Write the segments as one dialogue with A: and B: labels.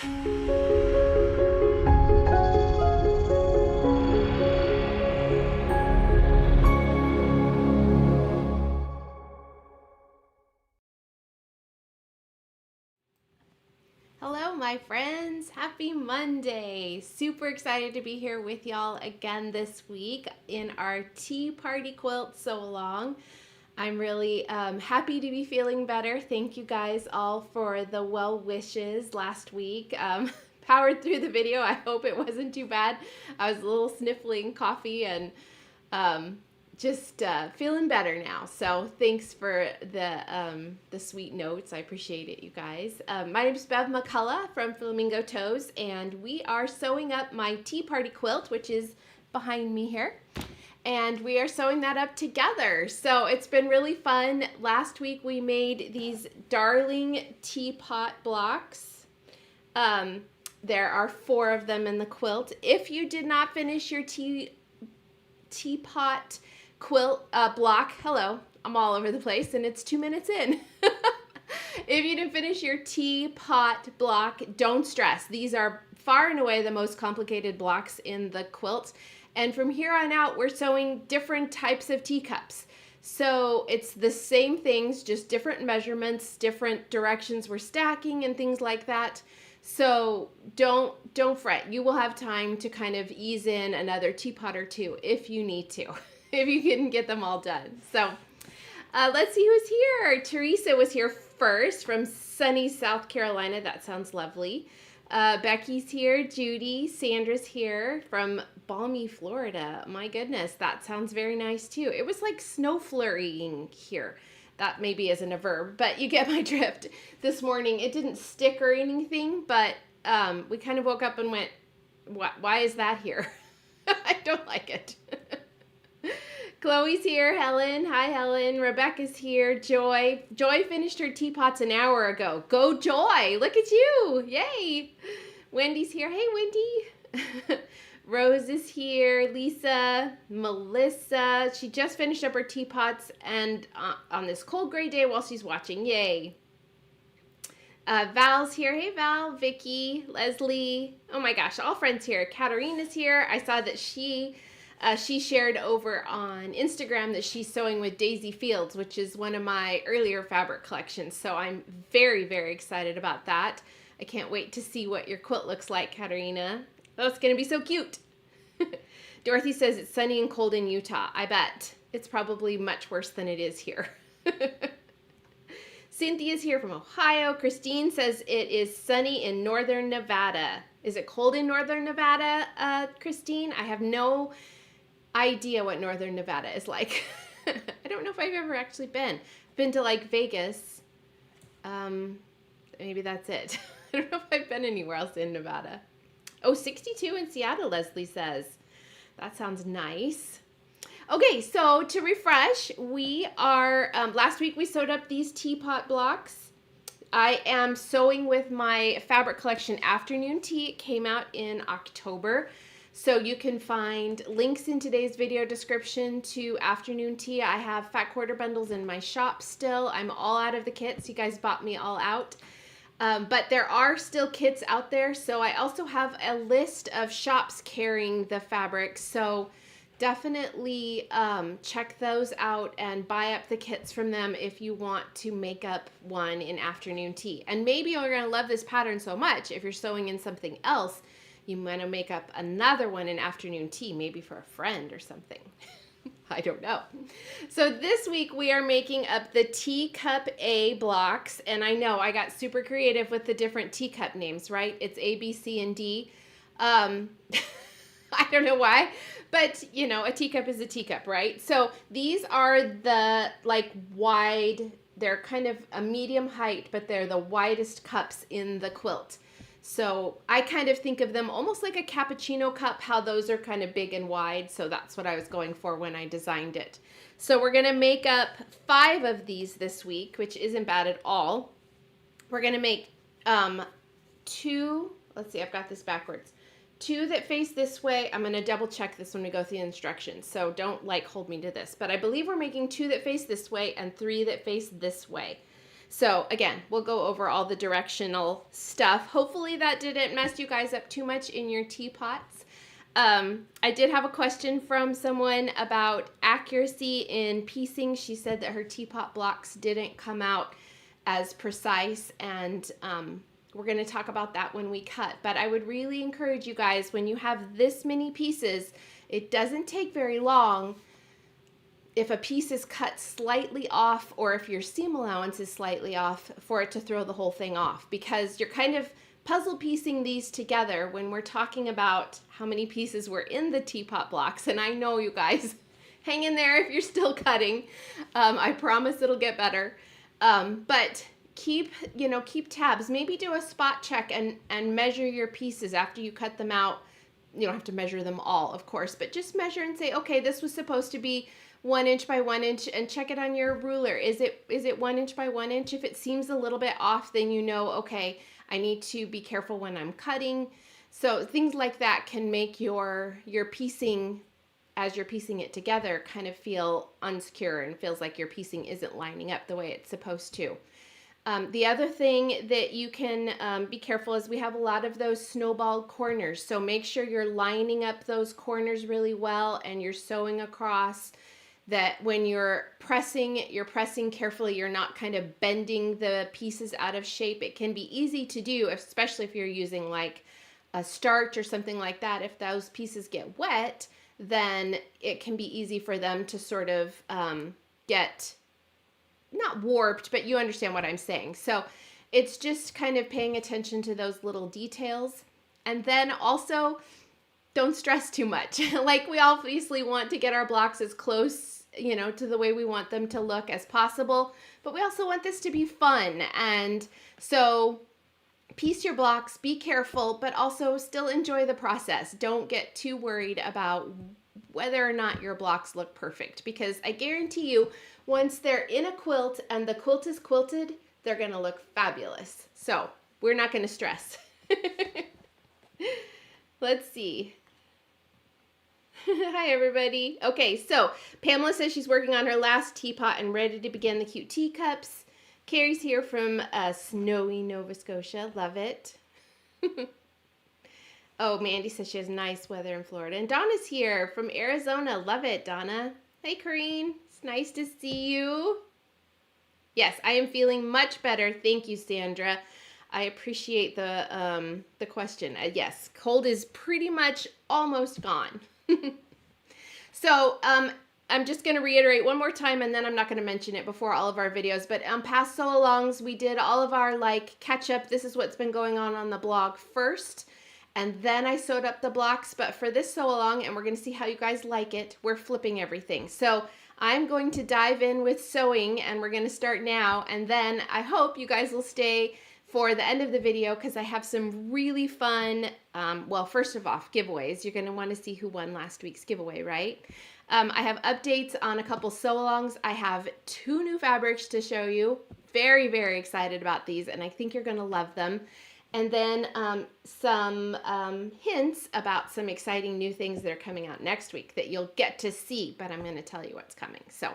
A: Hello, my friends. Happy Monday. Super excited to be here with y'all again this week in our tea party quilt sew along. I'm really happy to be feeling better. Thank you guys all for the well wishes last week. Powered through the video. I hope it wasn't too bad. I was a little sniffling coffee and just feeling better now. So thanks for the sweet notes. I appreciate it, you guys. My name is Bev McCullough from Flamingo Toes, and we are sewing up my tea party quilt, which is behind me here. And we are sewing that up together. So it's been really fun. Last week we made these darling teapot blocks. There are 4 of them in the quilt. If you did not finish your teapot quilt block, hello, I'm all over the place and it's 2 minutes in. If you didn't finish your teapot block, don't stress. These are far and away the most complicated blocks in the quilt. And from here on out, we're sewing different types of teacups. So it's the same things, just different measurements, different directions we're stacking and things like that. So don't fret. You will have time to kind of ease in another teapot or 2 if you need to, if you can get them all done. So let's see who's here. Teresa was here first from sunny South Carolina. That sounds lovely. Becky's here, Judy, Sandra's here from balmy Florida. My goodness, that sounds very nice too. It was like snow flurrying here. That maybe isn't a verb, but you get my drift. This morning, it didn't stick or anything, but we kind of woke up and went, why is that here? I don't like it. Chloe's here, Helen. Hi, Helen. Rebecca's here. Joy. Joy finished her teapots an hour ago. Go, Joy. Look at you. Yay. Wendy's here. Hey, Wendy. Rose is here. Lisa. Melissa. She just finished up her teapots and on this cold gray day while she's watching. Yay. Val's here. Hey, Val. Vicky. Leslie. Oh, my gosh. All friends here. Katarina's here. I saw that she shared over on Instagram that she's sewing with Daisy Fields, which is one of my earlier fabric collections. So I'm very, very excited about that. I can't wait to see what your quilt looks like, Katarina. Oh, it's going to be so cute. Dorothy says it's sunny and cold in Utah. I bet. It's probably much worse than it is here. Cynthia's here from Ohio. Christine says it is sunny in northern Nevada. Is it cold in northern Nevada, Christine? I have no idea what northern Nevada is like. I don't know if I've ever actually been. I've been to like Vegas. Maybe that's it. I don't know if I've been anywhere else in Nevada. Oh, 62 in Seattle, Leslie says. That sounds nice. Okay, so to refresh, we are, last week we sewed up these teapot blocks. I am sewing with my fabric collection Afternoon Tea. It came out in October. So you can find links in today's video description to Afternoon Tea. I have fat quarter bundles in my shop still. I'm all out of the kits. You guys bought me all out. But there are still kits out there. So I also have a list of shops carrying the fabric. So definitely check those out and buy up the kits from them if you want to make up one in Afternoon Tea. And maybe you're going to love this pattern so much if you're sewing in something else, you want to make up another one in Afternoon Tea, maybe for a friend or something. I don't know. So this week we are making up the Teacup A blocks. And I know I got super creative with the different teacup names, right? It's A, B, C, and D. I don't know why, but you know, a teacup is a teacup, right? So these are the like wide, they're kind of a medium height, but they're the widest cups in the quilt. So I kind of think of them almost like a cappuccino cup, how those are kind of big and wide. So that's what I was going for when I designed it. So we're going to make up 5 of these this week, which isn't bad at all. We're going to make 2, let's see, I've got this backwards. 2 that face this way. I'm going to double check this when we go through the instructions. So don't like hold me to this, but I believe we're making 2 that face this way and 3 that face this way. So again, we'll go over all the directional stuff. Hopefully that didn't mess you guys up too much in your teapots. I did have a question from someone about accuracy in piecing. She said that her teapot blocks didn't come out as precise, and we're going to talk about that when we cut. But I would really encourage you guys, when you have this many pieces, it doesn't take very long. If a piece is cut slightly off, or if your seam allowance is slightly off, for it to throw the whole thing off, because you're kind of puzzle piecing these together when we're talking about how many pieces were in the teapot blocks. And I know you guys, hang in there if you're still cutting. I promise it'll get better. But keep tabs. Maybe do a spot check and measure your pieces after you cut them out. You don't have to measure them all, of course, but just measure and say, okay, this was supposed to be 1 inch by 1 inch, and check it on your ruler. Is it 1 inch by 1 inch? If it seems a little bit off, then you know, okay, I need to be careful when I'm cutting. So things like that can make your piecing, as you're piecing it together, kind of feel unsecure and feels like your piecing isn't lining up the way it's supposed to. The other thing that you can be careful is we have a lot of those snowball corners. So make sure you're lining up those corners really well and you're sewing across, that when you're pressing carefully. You're not kind of bending the pieces out of shape. It can be easy to do, especially if you're using like a starch or something like that. If those pieces get wet, then it can be easy for them to sort of get not warped, but you understand what I'm saying. So it's just kind of paying attention to those little details. And then also, don't stress too much. Like, we obviously want to get our blocks as close, to the way we want them to look as possible, but we also want this to be fun. And so piece your blocks, be careful, but also still enjoy the process. Don't get too worried about whether or not your blocks look perfect, because I guarantee you, once they're in a quilt and the quilt is quilted, they're going to look fabulous. So we're not going to stress. Let's see. Hi, everybody. Okay, so Pamela says she's working on her last teapot and ready to begin the cute teacups. Carrie's here from snowy Nova Scotia. Love it. Oh, Mandy says she has nice weather in Florida. And Donna's here from Arizona. Love it, Donna. Hey, Corrine. It's nice to see you. Yes, I am feeling much better. Thank you, Sandra. I appreciate the question. Yes, cold is pretty much almost gone. So I'm just going to reiterate one more time, and then I'm not going to mention it before all of our videos. But past sew-alongs, we did all of our catch-up. This is what's been going on the blog first, and then I sewed up the blocks. But for this sew-along, and we're going to see how you guys like it, we're flipping everything. So I'm going to dive in with sewing, and we're going to start now. And then I hope you guys will stay for the end of the video, because I have some really fun, well, first of all, giveaways. You're going to want to see who won last week's giveaway, right? I have updates on a couple sew-alongs. I have 2 new fabrics to show you. Very, very excited about these, and I think you're going to love them. And then some hints about some exciting new things that are coming out next week that you'll get to see, but I'm going to tell you what's coming. So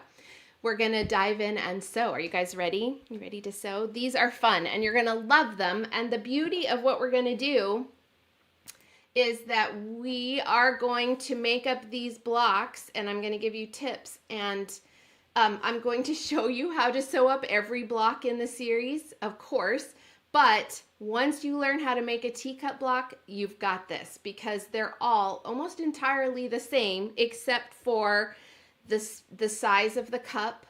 A: we're going to dive in and sew. Are you guys ready? You ready to sew? These are fun, and you're going to love them. And the beauty of what we're going to do is that we are going to make up these blocks, and I'm going to give you tips. And I'm going to show you how to sew up every block in the series, of course. But once you learn how to make a teacup block, you've got this, because they're all almost entirely the same, except for the size of the cup,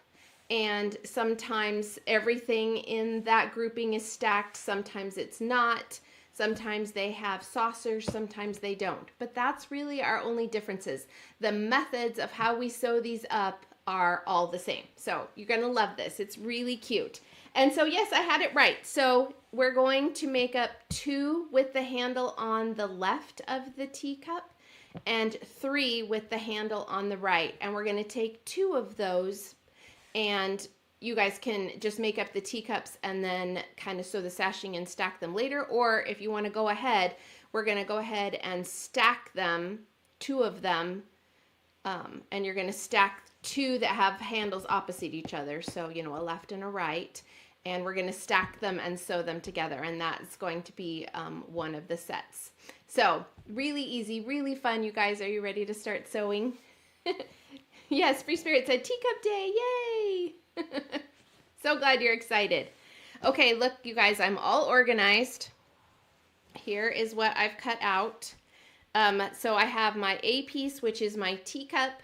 A: and sometimes everything in that grouping is stacked, sometimes it's not, sometimes they have saucers, sometimes they don't. But that's really our only differences. The methods of how we sew these up are all the same. So you're going to love this. It's really cute. And so yes, I had it right. So we're going to make up 2 with the handle on the left of the teacup, and 3 with the handle on the right. And we're going to take 2 of those, and you guys can just make up the teacups and then kind of sew the sashing and stack them later. Or if you want to go ahead, we're going to go ahead and stack them, 2 of them, and you're going to stack 2 that have handles opposite each other. So, a left and a right. and we're going to stack them and sew them together, and that's going to be one of the sets. So really easy, really fun. You guys, are you ready to start sewing? Yes, Free Spirit said Teacup Day, yay! So glad you're excited. Okay, look, you guys, I'm all organized. Here is what I've cut out. So I have my A piece, which is my teacup.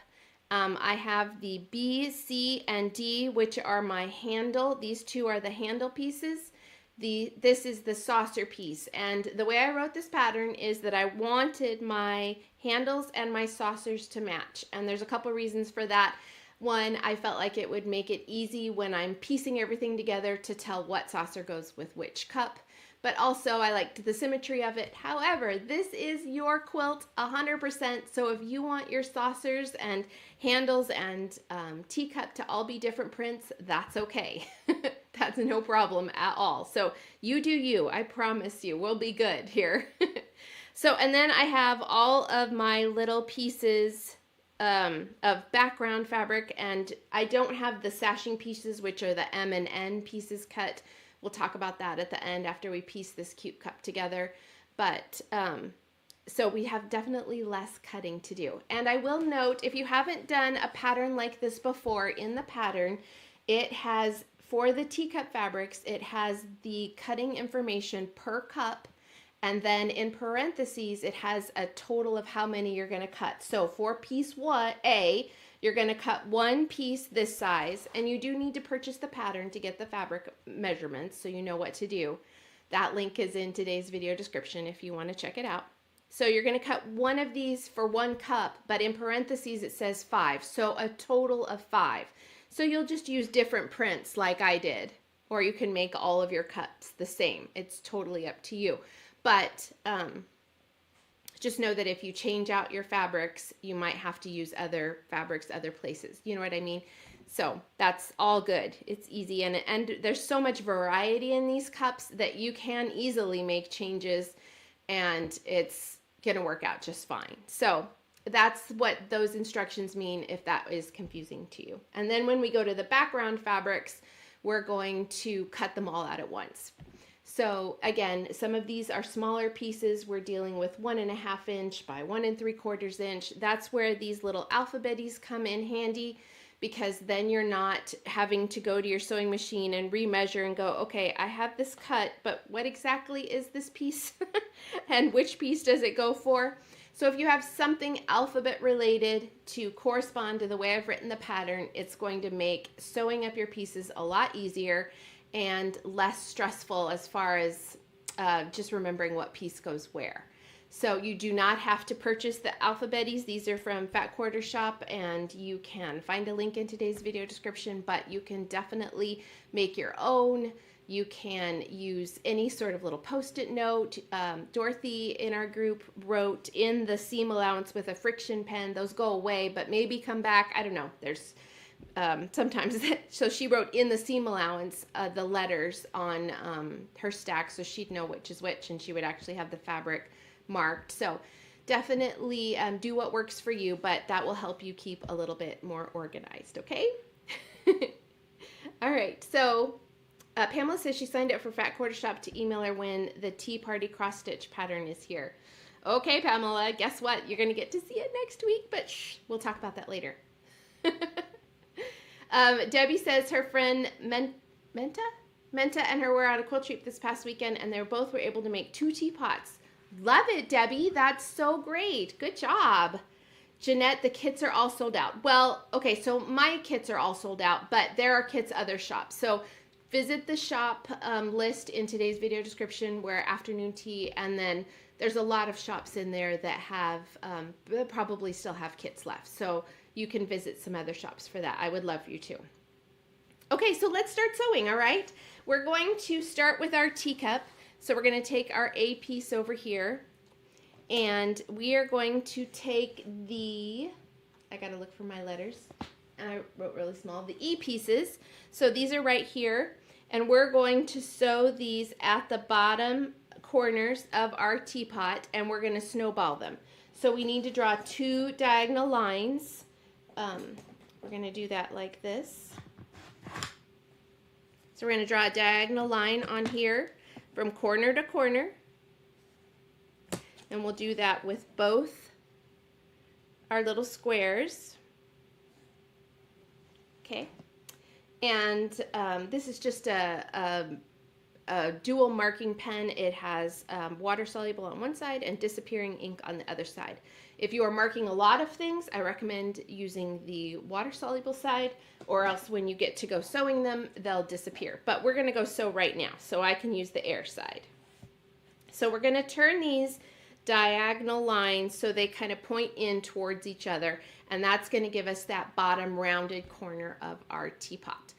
A: I have the B, C, and D, which are my handle. These two are the handle pieces. This is the saucer piece. And the way I wrote this pattern is that I wanted my handles and my saucers to match. And there's a couple reasons for that. One, I felt like it would make it easy when I'm piecing everything together to tell what saucer goes with which cup. But also I liked the symmetry of it. However, this is your quilt 100%. So if you want your saucers and handles and teacup to all be different prints, that's okay. That's no problem at all. So you do you. I promise you, we'll be good here. So, and then I have all of my little pieces of background fabric, and I don't have the sashing pieces, which are the M and N pieces cut. We'll talk about that at the end after we piece this cute cup together. But so we have definitely less cutting to do. And I will note, if you haven't done a pattern like this before, in the pattern, it has, for the teacup fabrics, it has the cutting information per cup. And then in parentheses, it has a total of how many you're going to cut. So for piece A, you're going to cut one piece this size, and you do need to purchase the pattern to get the fabric measurements so you know what to do. That link is in today's video description if you want to check it out. So you're going to cut one of these for one cup, but in parentheses it says 5, so a total of 5. So you'll just use different prints like I did, or you can make all of your cups the same. It's totally up to you. But just know that if you change out your fabrics, you might have to use other fabrics other places. You know what I mean? So that's all good. It's easy. And there's so much variety in these cups that you can easily make changes, and it's going to work out just fine. So that's what those instructions mean if that is confusing to you. And then when we go to the background fabrics, we're going to cut them all out at once. So again, some of these are smaller pieces. We're dealing with 1.5 inch by 1 3/4 inch. That's where these little alphabeties come in handy, because then you're not having to go to your sewing machine and remeasure and go, okay, I have this cut, but what exactly is this piece? And which piece does it go for? So if you have something alphabet related to correspond to the way I've written the pattern, it's going to make sewing up your pieces a lot easier and less stressful as far as just remembering what piece goes where. So you do not have to purchase the alphabeties. These are from Fat Quarter Shop, and you can find a link in today's video description, but you can definitely make your own. You can use any sort of little post-it note. Dorothy in our group wrote in the seam allowance with a friction pen. Those go away, but maybe come back. I don't know. There's sometimes. So she wrote in the seam allowance the letters on her stack, so she'd know which is which, and she would actually have the fabric marked. So definitely do what works for you, but that will help you keep a little bit more organized, okay? All right, so Pamela says she signed up for Fat Quarter Shop to email her when the Tea Party cross stitch pattern is here. Okay, Pamela, guess what? You're going to get to see it next week, but shh, we'll talk about that later. Debbie says her friend Menta and her were on a quilt trip this past weekend, and they both were able to make 2 teapots. Love it, Debbie. That's so great. Good job. Jeanette, the kits are all sold out. Well, okay, so my kits are all sold out, but there are kits other shops. So visit the shop list in today's video description where afternoon tea, and then there's a lot of shops in there that have probably still have kits left. So you can visit some other shops for that. I would love for you to. Okay, so let's start sewing, all right? We're going to start with our teacup. So we're going to take our A piece over here, and we are going to take the, I got to look for my letters, and I wrote really small, the E pieces. So these are right here, and we're going to sew these at the bottom corners of our teapot, and we're going to snowball them. So we need to draw 2 diagonal lines. We're going to do that like this. So we're going to draw a diagonal line on here from corner to corner. And we'll do that with both our little squares. Okay. And this is just a dual marking pen. It has water soluble on one side and disappearing ink on the other side. If you are marking a lot of things, I recommend using the water soluble side, or else when you get to go sewing them, they'll disappear. But we're going to go sew right now, so I can use the air side. So we're going to turn these diagonal lines so they kind of point in towards each other, and that's going to give us that bottom rounded corner of our teacup.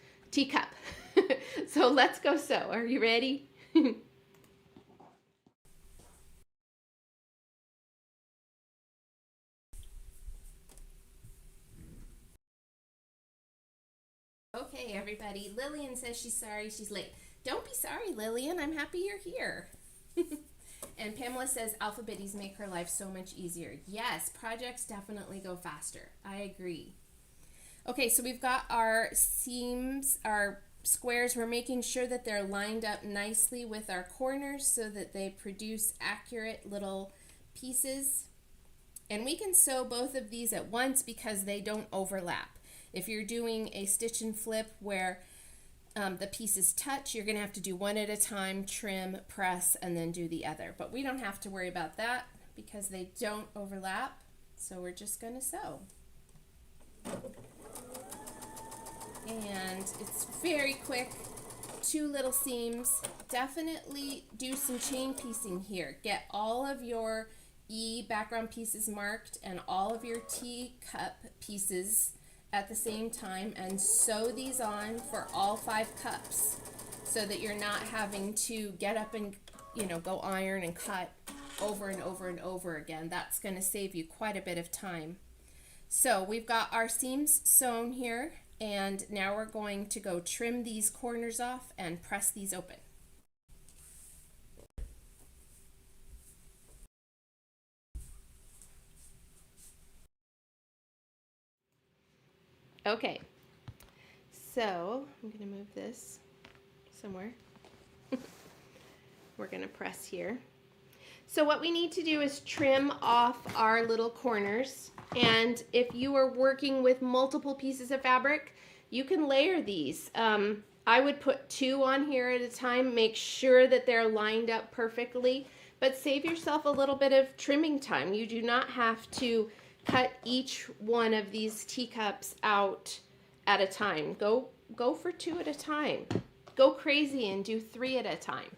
A: So let's go sew. Are you ready? Okay, everybody. Lillian says she's sorry she's late. Don't be sorry, Lillian. I'm happy you're here. And Pamela says alphabetties make her life so much easier. Yes, projects definitely go faster. I agree. Okay, so we've got our seams, our squares. We're making sure that they're lined up nicely with our corners so that they produce accurate little pieces. And we can sew both of these at once because they don't overlap. If you're doing a stitch and flip where the pieces touch, you're going to have to do one at a time, trim, press, and then do the other. But we don't have to worry about that because they don't overlap. So we're just going to sew. And it's very quick, 2 little seams. Definitely do some chain piecing here. Get all of your E background pieces marked and all of your teacup pieces at the same time and sew these on for all 5 cups so that you're not having to get up and go iron and cut over and over and over again. That's going to save you quite a bit of time. So we've got our seams sewn here, and now we're going to go trim these corners off and press these open. Okay, so I'm going to move this somewhere. We're going to press here. So what we need to do is trim off our little corners, and if you are working with multiple pieces of fabric, you can layer these. I would put 2 on here at a time, make sure that they're lined up perfectly, but save yourself a little bit of trimming time. You do not have to cut each one of these teacups out at a time. Go for 2 at a time. Go crazy and do 3 at a time.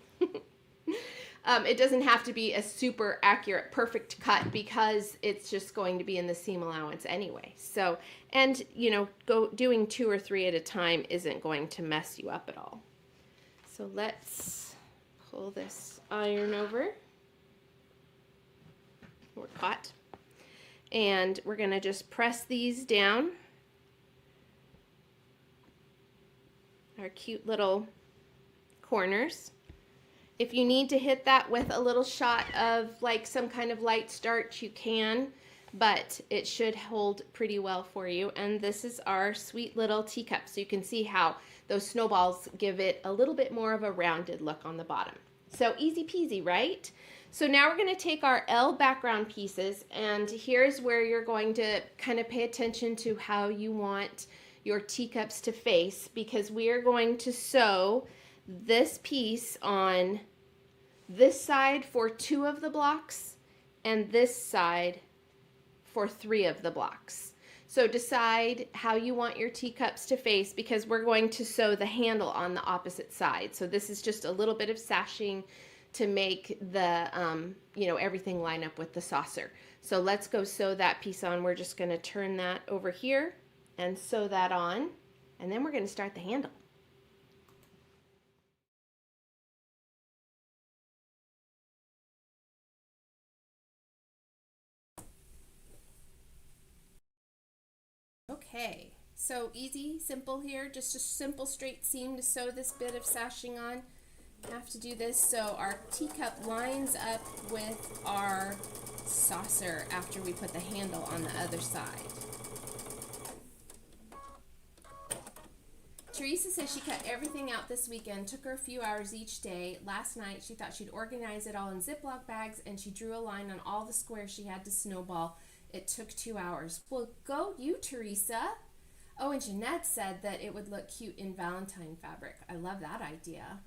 A: It doesn't have to be a super accurate, perfect cut because it's just going to be in the seam allowance anyway. So, and doing 2 or 3 at a time isn't going to mess you up at all. So let's pull this iron over. We're caught. And we're going to just press these down. Our cute little corners. If you need to hit that with a little shot of like some kind of light starch, you can, but it should hold pretty well for you. And this is our sweet little teacup. So you can see how those snowballs give it a little bit more of a rounded look on the bottom. So easy peasy, right? So now we're going to take our L background pieces, and here's where you're going to kind of pay attention to how you want your teacups to face, because we are going to sew this piece on this side for 2 of the blocks and this side for 3 of the blocks. So decide how you want your teacups to face, because we're going to sew the handle on the opposite side. So this is just a little bit of sashing to make the everything line up with the saucer. So let's go sew that piece on. We're just going to turn that over here and sew that on, and then we're going to start the handle. Okay, so easy, simple here, just a simple straight seam to sew this bit of sashing on. Have to do this so our teacup lines up with our saucer after we put the handle on the other side. Teresa says she cut everything out this weekend. Took her a few hours each day. Last night, she thought she'd organize it all in Ziploc bags, and she drew a line on all the squares she had to snowball. It took 2 hours. Well, go you, Teresa. Oh, and Jeanette said that it would look cute in Valentine fabric. I love that idea.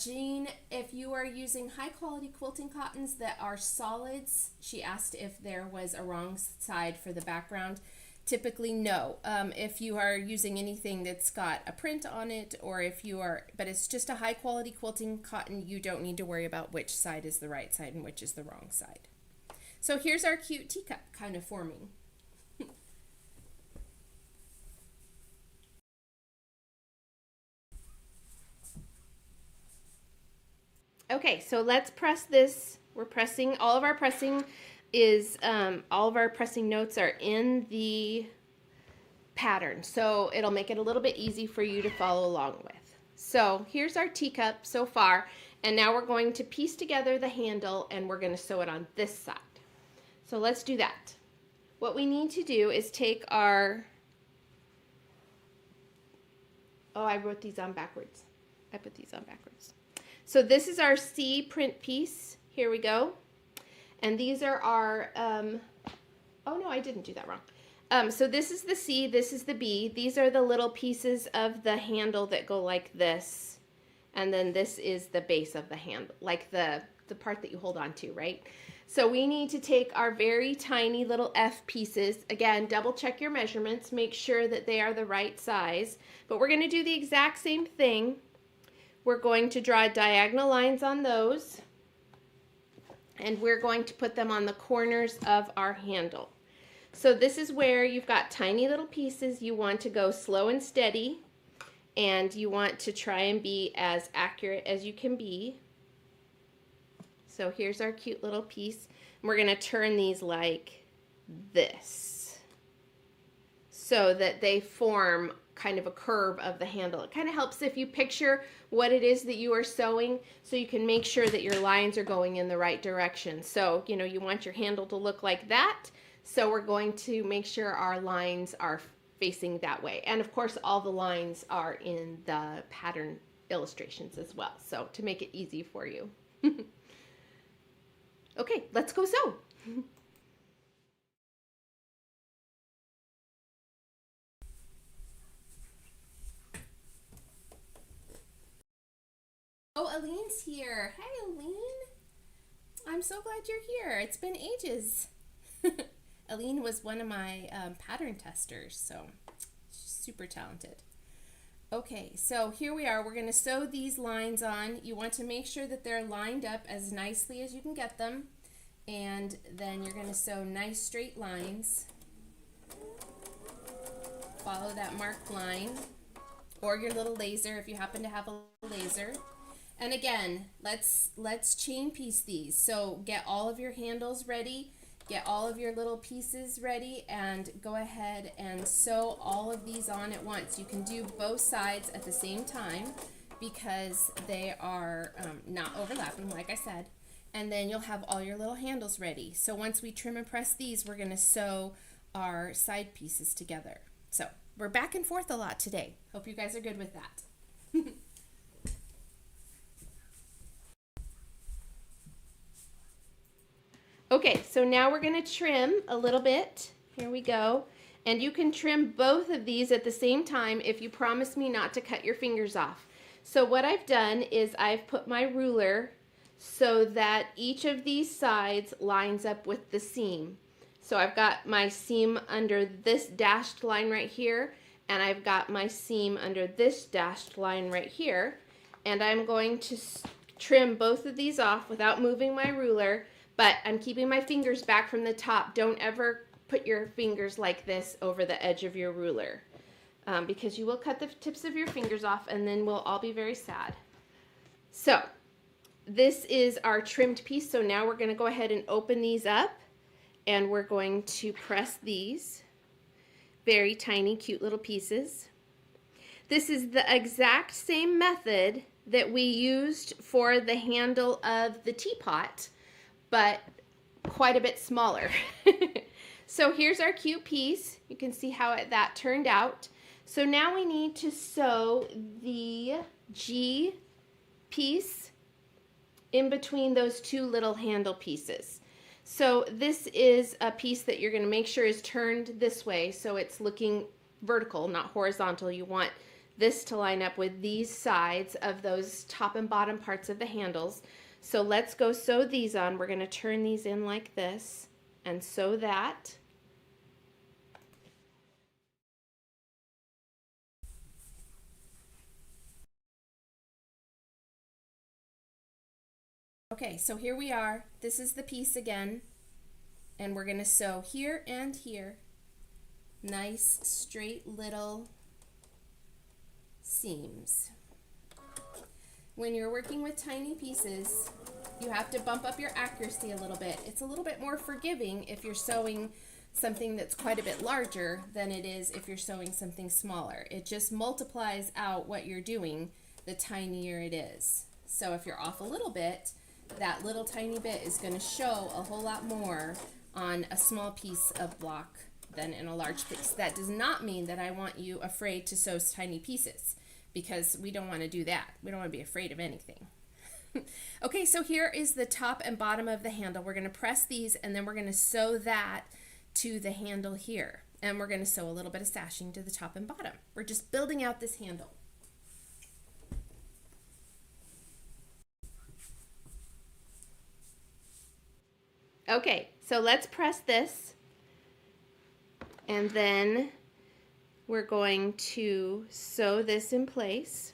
A: Jean, if you are using high quality quilting cottons that are solids, she asked if there was a wrong side for the background. Typically, no. If you are using anything that's got a print on it, or if you are, but it's just a high quality quilting cotton, you don't need to worry about which side is the right side and which is the wrong side. So here's our cute teacup kind of forming. Okay, so let's press this. We're pressing, all of our pressing notes are in the pattern, so it'll make it a little bit easy for you to follow along with. So here's our teacup so far, and now we're going to piece together the handle and we're going to sew it on this side. So let's do that. What we need to do is take our, oh, I wrote these on backwards. I put these on backwards. So this is our C print piece. Here we go. And these are our, oh no, I didn't do that wrong. So this is the C, this is the B. These are the little pieces of the handle that go like this. And then this is the base of the handle, like the part that you hold on to, right? So we need to take our very tiny little F pieces. Again, double check your measurements, make sure that they are the right size. But we're gonna do the exact same thing. We're going to draw diagonal lines on those, and we're going to put them on the corners of our handle. So this is where you've got tiny little pieces. You want to go slow and steady, and you want to try and be as accurate as you can be. So here's our cute little piece. We're going to turn these like this so that they form kind of a curve of the handle. It kind of helps if you picture what it is that you are sewing, so you can make sure that your lines are going in the right direction. So, you know, you want your handle to look like that. So we're going to make sure our lines are facing that way. And of course, all the lines are in the pattern illustrations as well. So to make it easy for you. Okay, let's go sew. Oh, Aline's here. Hey, Aline. I'm so glad you're here. It's been ages. Aline was one of my pattern testers, so she's super talented. Okay, so here we are. We're going to sew these lines on. You want to make sure that they're lined up as nicely as you can get them, and then you're going to sew nice straight lines. Follow that marked line, or your little laser if you happen to have a laser. And again, let's chain piece these. So get all of your handles ready, get all of your little pieces ready, and go ahead and sew all of these on at once. You can do both sides at the same time because they are not overlapping, like I said. And then you'll have all your little handles ready. So once we trim and press these, we're going to sew our side pieces together. So we're back and forth a lot today. Hope you guys are good with that. Okay, so now we're going to trim a little bit. Here we go. And you can trim both of these at the same time if you promise me not to cut your fingers off. So what I've done is I've put my ruler so that each of these sides lines up with the seam. So I've got my seam under this dashed line right here, and I've got my seam under this dashed line right here. And I'm going to trim both of these off without moving my ruler. But I'm keeping my fingers back from the top. Don't ever put your fingers like this over the edge of your ruler because you will cut the tips of your fingers off and then we'll all be very sad. So this is our trimmed piece. So now we're going to go ahead and open these up and we're going to press these very tiny, cute little pieces. This is the exact same method that we used for the handle of the teapot, but quite a bit smaller. So here's our cute piece. You can see how that turned out. So now we need to sew the G piece in between those two little handle pieces. So this is a piece that you're going to make sure is turned this way so it's looking vertical, not horizontal. You want this to line up with these sides of those top and bottom parts of the handles. So let's go sew these on. We're going to turn these in like this and sew that. Okay, so here we are. This is the piece again, and we're going to sew here and here. Nice straight little seams. When you're working with tiny pieces, you have to bump up your accuracy a little bit. It's a little bit more forgiving if you're sewing something that's quite a bit larger than it is if you're sewing something smaller. It just multiplies out what you're doing the tinier it is. So if you're off a little bit, that little tiny bit is going to show a whole lot more on a small piece of block than in a large piece. That does not mean that I want you afraid to sew tiny pieces, because we don't want to do that. We don't want to be afraid of anything. Okay, so here is the top and bottom of the handle. We're going to press these and then we're going to sew that to the handle here. And we're going to sew a little bit of sashing to the top and bottom. We're just building out this handle. Okay, so let's press this, and then we're going to sew this in place.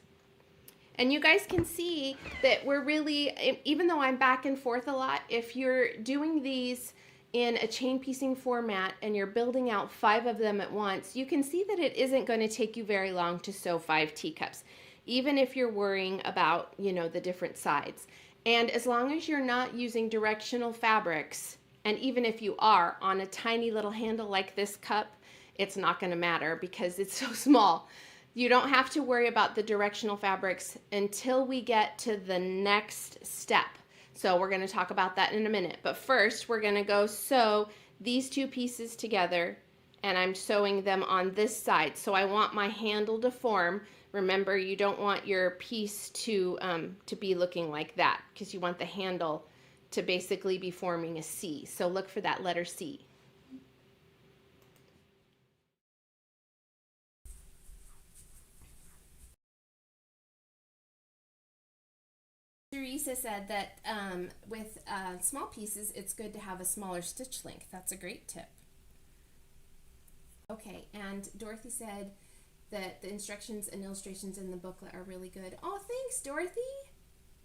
A: And you guys can see that we're really, even though I'm back and forth a lot, if you're doing these in a chain piecing format and you're building out 5 of them at once, you can see that it isn't going to take you very long to sew 5 teacups, even if you're worrying about, you know, the different sides. And as long as you're not using directional fabrics, and even if you are on a tiny little handle like this cup, it's not going to matter because it's so small. You don't have to worry about the directional fabrics until we get to the next step. So we're going to talk about that in a minute. But first, we're going to go sew these 2 pieces together, and I'm sewing them on this side. So I want my handle to form. Remember, you don't want your piece to be looking like that, because you want the handle to basically be forming a C. So look for that letter C. Teresa said that with small pieces, it's good to have a smaller stitch length. That's a great tip. Okay, and Dorothy said that the instructions and illustrations in the booklet are really good. Oh, thanks, Dorothy.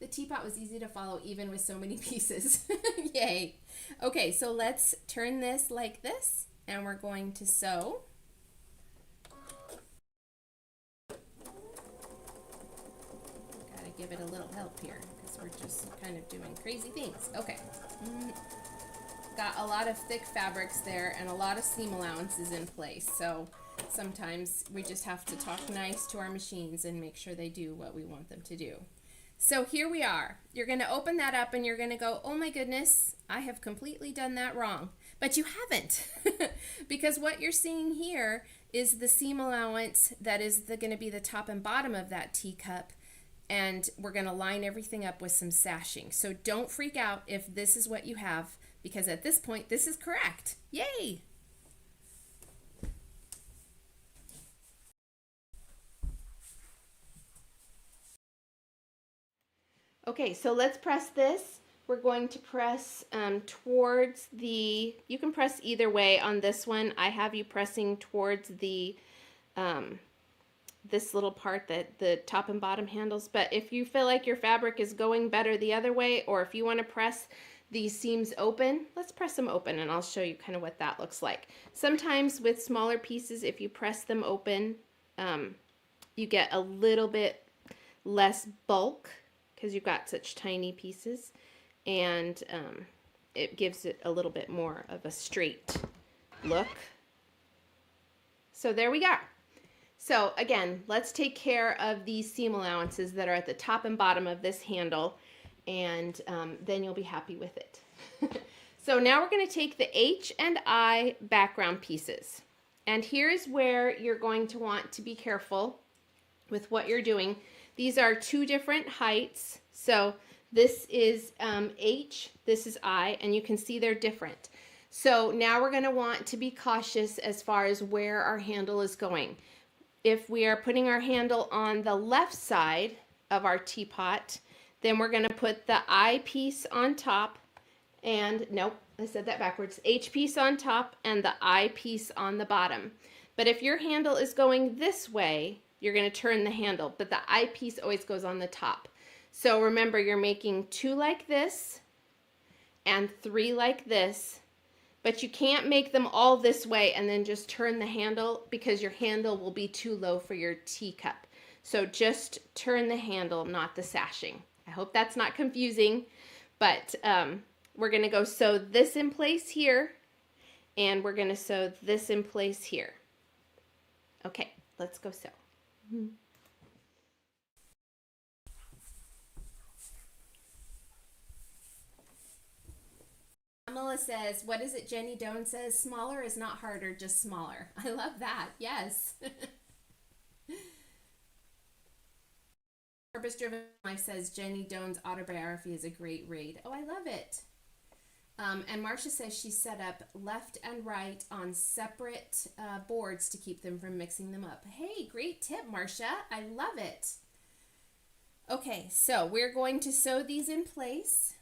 A: The teapot was easy to follow even with so many pieces. Yay. Okay, so let's turn this like this, and we're going to sew. Gotta give it a little help here, because we're just kind of doing crazy things. Okay. Got a lot of thick fabrics there and a lot of seam allowances in place, so sometimes we just have to talk nice to our machines and make sure they do what we want them to do. So here we are. You're going to open that up and you're going to go, oh my goodness, I have completely done that wrong. But you haven't, because what you're seeing here is the seam allowance that is going to be the top and bottom of that teacup, and we're going to line everything up with some sashing. So don't freak out if this is what you have, because at this point, this is correct. Yay! Okay, so let's press this. We're going to press towards the, you can press either way on this one. I have you pressing towards the, this little part, that the top and bottom handles, but if you feel like your fabric is going better the other way, or if you want to press these seams open, let's press them open and I'll show you kind of what that looks like. Sometimes with smaller pieces, if you press them open, you get a little bit less bulk because you've got such tiny pieces, and it gives it a little bit more of a straight look. So there we go. So again, let's take care of these seam allowances that are at the top and bottom of this handle, and then you'll be happy with it. So now we're going to take the H and I background pieces, And here's where you're going to want to be careful with what you're doing. These are two different heights. So this is H, this is I, and you can see they're different. So now we're going to want to be cautious as far as where our handle is going. If we are putting our handle on the left side of our teapot, then we're going to put the I piece on top, and nope, I said that backwards. H piece on top and the I piece on the bottom. But if your handle is going this way, you're going to turn the handle, but the I piece always goes on the top. So remember, you're making 2 like this and 3 like this, but you can't make them all this way and then just turn the handle, because your handle will be too low for your teacup. So just turn the handle, not the sashing. I hope that's not confusing, but we're going to go sew this in place here, and we're going to sew this in place here. Okay, let's go sew. Pamela says, what is it Jenny Doan says? Smaller is not harder, just smaller. I love that. Yes. Purpose Driven Life says, Jenny Doan's autobiography is a great read. Oh, I love it. And Marcia says she set up left and right on separate boards to keep them from mixing them up. Hey, great tip, Marcia. I love it. Okay, so we're going to sew these in place.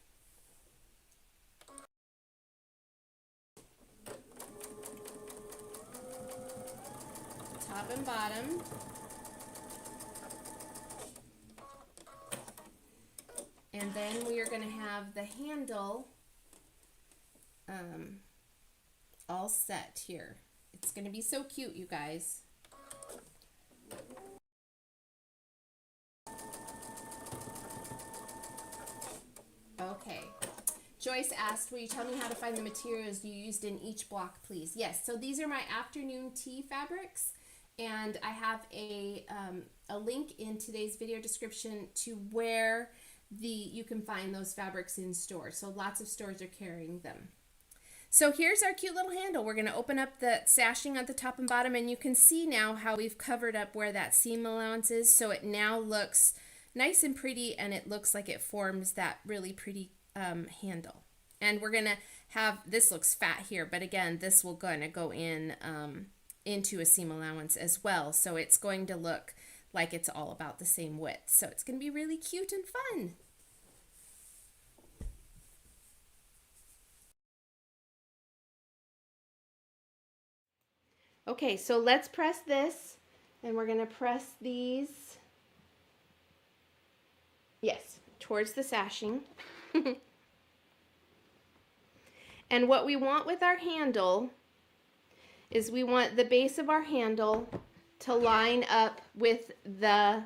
A: Top and bottom. And then we are going to have the handle all set here. It's going to be so cute, you guys. Okay. Joyce asked, will you tell me how to find the materials you used in each block, please? Yes, so these are my afternoon tea fabrics, and I have a link in today's video description to where you can find those fabrics in stores. So lots of stores are carrying them. So here's our cute little handle. We're going to open up the sashing at the top and bottom, and you can see now how we've covered up where that seam allowance is, so it now looks nice and pretty, and it looks like it forms that really pretty handle. And we're going to have, this looks fat here, but again, this will go in into a seam allowance as well, so it's going to look like it's all about the same width. So it's going to be really cute and fun. Okay, so let's press this, and we're going to press these, yes, towards the sashing. And what we want with our handle is we want the base of our handle to line up with the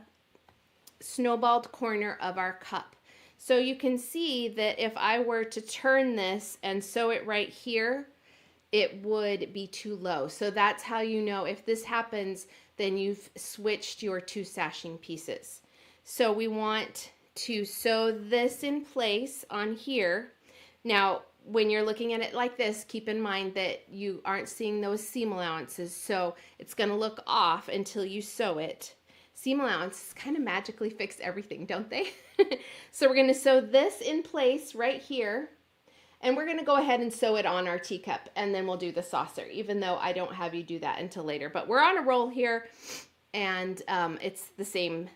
A: snowballed corner of our cup. So you can see that if I were to turn this and sew it right here, it would be too low. So that's how you know if this happens, then you've switched your 2 sashing pieces. So we want to sew this in place on here. Now, when you're looking at it like this, keep in mind that you aren't seeing those seam allowances, so it's going to look off until you sew it. Seam allowances kind of magically fix everything, don't they? So we're going to sew this in place right here. And we're going to go ahead and sew it on our teacup, and then we'll do the saucer, even though I don't have you do that until later. But we're on a roll here, and it's the same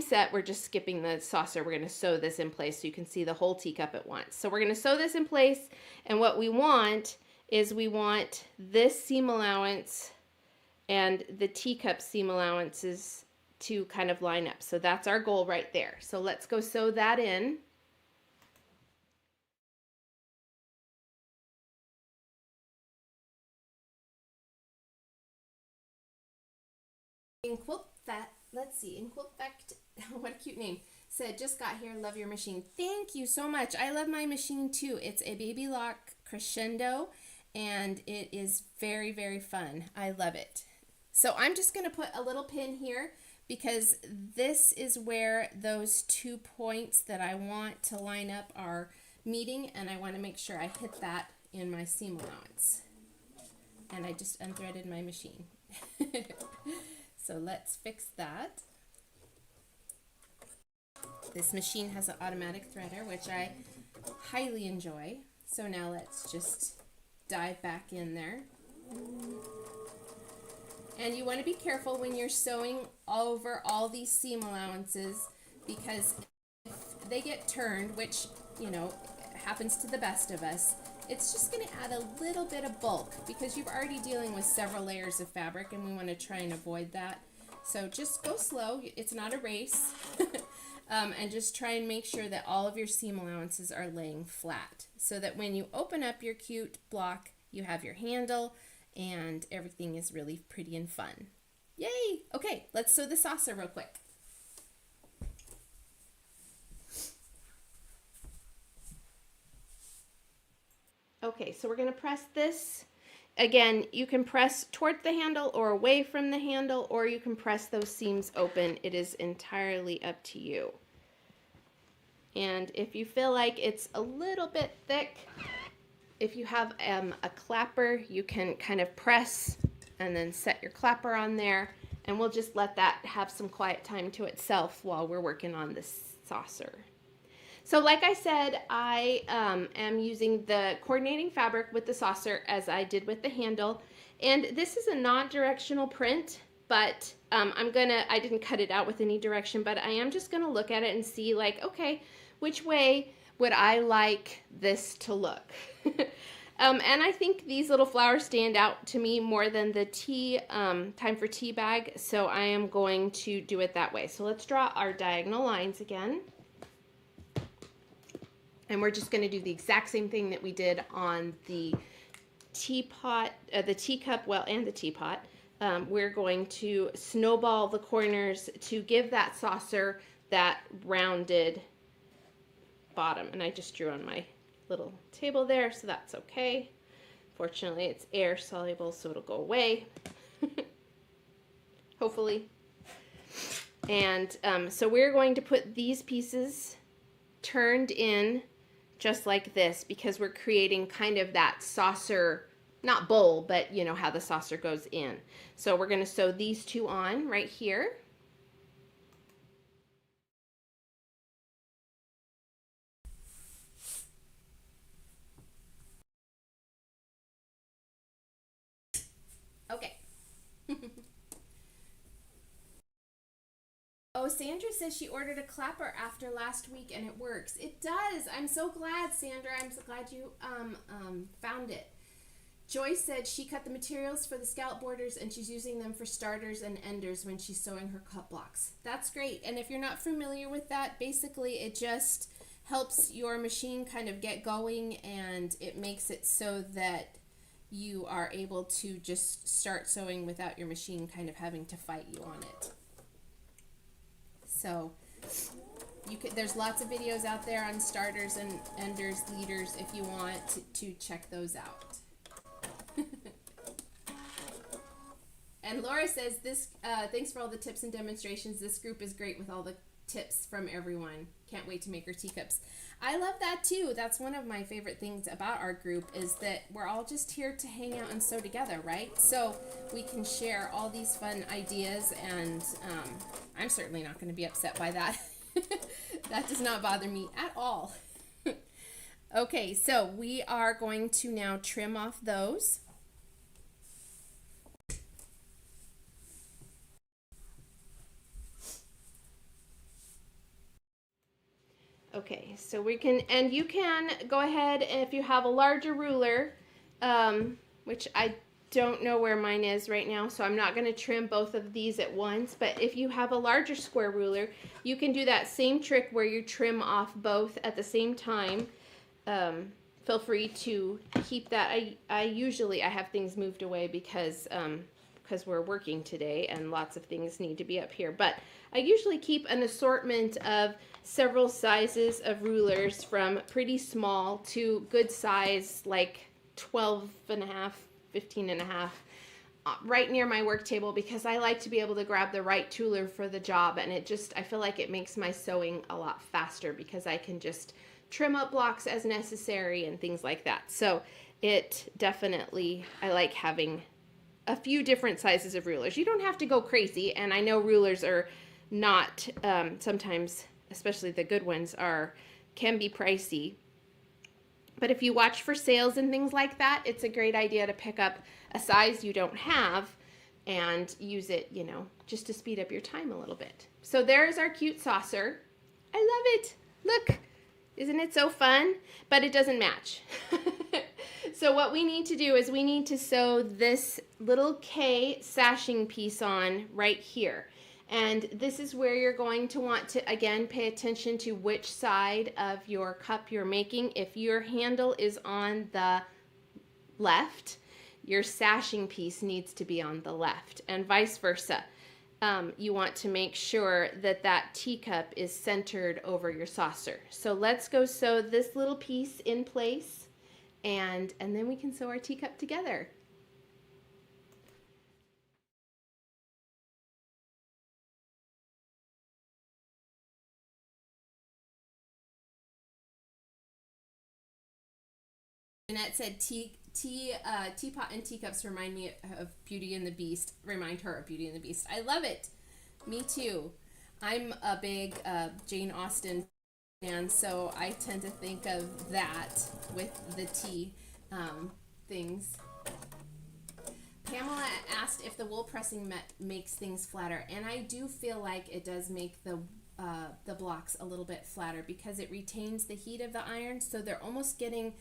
A: set. We're just skipping the saucer. We're going to sew this in place so you can see the whole teacup at once. So we're going to sew this in place, and what we want is we want this seam allowance and the teacup seam allowances to kind of line up. So that's our goal right there. So let's go sew that in. In Quilt Fact, let's see, in Quilt Fact, what a cute name, said, just got here, love your machine. Thank you so much. I love my machine too. It's a Baby Lock Crescendo, and it is very, very fun. I love it. So I'm just going to put a little pin here, because this is where those 2 points that I want to line up are meeting, and I want to make sure I hit that in my seam allowance. and I just unthreaded my machine. So let's fix that. This machine has an automatic threader, which I highly enjoy. So now let's just dive back in there. And you want to be careful when you're sewing over all these seam allowances, because if they get turned, which, you know, happens to the best of us, it's just going to add a little bit of bulk because you're already dealing with several layers of fabric, and we want to try and avoid that. So just go slow. It's not a race. And just try and make sure that all of your seam allowances are laying flat, so that when you open up your cute block, you have your handle and everything is really pretty and fun. Yay! Okay, let's sew the saucer real quick. Okay, so we're going to press this. Again, you can press towards the handle or away from the handle, or you can press those seams open. It is entirely up to you. And if you feel like it's a little bit thick, if you have a clapper, you can kind of press and then set your clapper on there, and we'll just let that have some quiet time to itself while we're working on this saucer. So like I said, I am using the coordinating fabric with the saucer as I did with the handle. And this is a non-directional print, but I didn't cut it out with any direction, but I am just gonna look at it and see, like, okay, which way would I like this to look? And I think these little flowers stand out to me more than the time for tea bag, so I am going to do it that way. So let's draw our diagonal lines again. And we're just going to do the exact same thing that we did on the teapot, the teacup, well, and the teapot. We're going to snowball the corners to give that saucer that rounded bottom. And I just drew on my little table there, so that's okay. Fortunately, it's air soluble, so it'll go away. Hopefully. And so we're going to put these pieces turned in just like this, because we're creating kind of that saucer, not bowl, but you know how the saucer goes in. So we're going to sew these two on right here. Okay. Oh, Sandra says she ordered a clapper after last week and it works. It does. I'm so glad, Sandra. I'm so glad you found it. Joyce said she cut the materials for the scallop borders and she's using them for starters and enders when she's sewing her cut blocks. That's great. And if you're not familiar with that, basically it just helps your machine kind of get going, and it makes it so that you are able to just start sewing without your machine kind of having to fight you on it. So there's lots of videos out there on starters and enders, leaders, if you want to check those out. And Laura says, thanks for all the tips and demonstrations. This group is great with all the tips from everyone. Can't wait to make our teacups. I love that too. That's one of my favorite things about our group, is that we're all just here to hang out and sew together, right? So we can share all these fun ideas, and I'm certainly not going to be upset by that. That does not bother me at all. Okay, so we are going to now trim off those. Okay, so we can, and you can go ahead, and if you have a larger ruler, which I don't know where mine is right now, so I'm not going to trim both of these at once, but if you have a larger square ruler, you can do that same trick where you trim off both at the same time. Feel free to keep that. I usually have things moved away because we're working today and lots of things need to be up here, but I usually keep an assortment of several sizes of rulers, from pretty small to good size, like 12 and a half, 15 and a half, right near my work table, because I like to be able to grab the right tooler for the job, and I feel like it makes my sewing a lot faster because I can just trim up blocks as necessary and things like that. So it definitely, I like having a few different sizes of rulers. You don't have to go crazy, and I know rulers are not, sometimes, especially the good ones, can be pricey. But if you watch for sales and things like that, it's a great idea to pick up a size you don't have and use it, you know, just to speed up your time a little bit. So there's our cute saucer. I love it. Look, isn't it so fun? But it doesn't match. So what we need to do is we need to sew this little K sashing piece on right here. And this is where you're going to want to, again, pay attention to which side of your cup you're making. If your handle is on the left, your sashing piece needs to be on the left, and vice versa. You want to make sure that that teacup is centered over your saucer. So let's go sew this little piece in place, and then we can sew our teacup together. Jeanette said teapot and teacups remind me of Beauty and the Beast. Remind her of Beauty and the Beast. I love it. Me too. I'm a big Jane Austen fan, so I tend to think of that with the tea things. Pamela asked if the wool pressing makes things flatter, and I do feel like it does make the blocks a little bit flatter because it retains the heat of the iron, so they're almost getting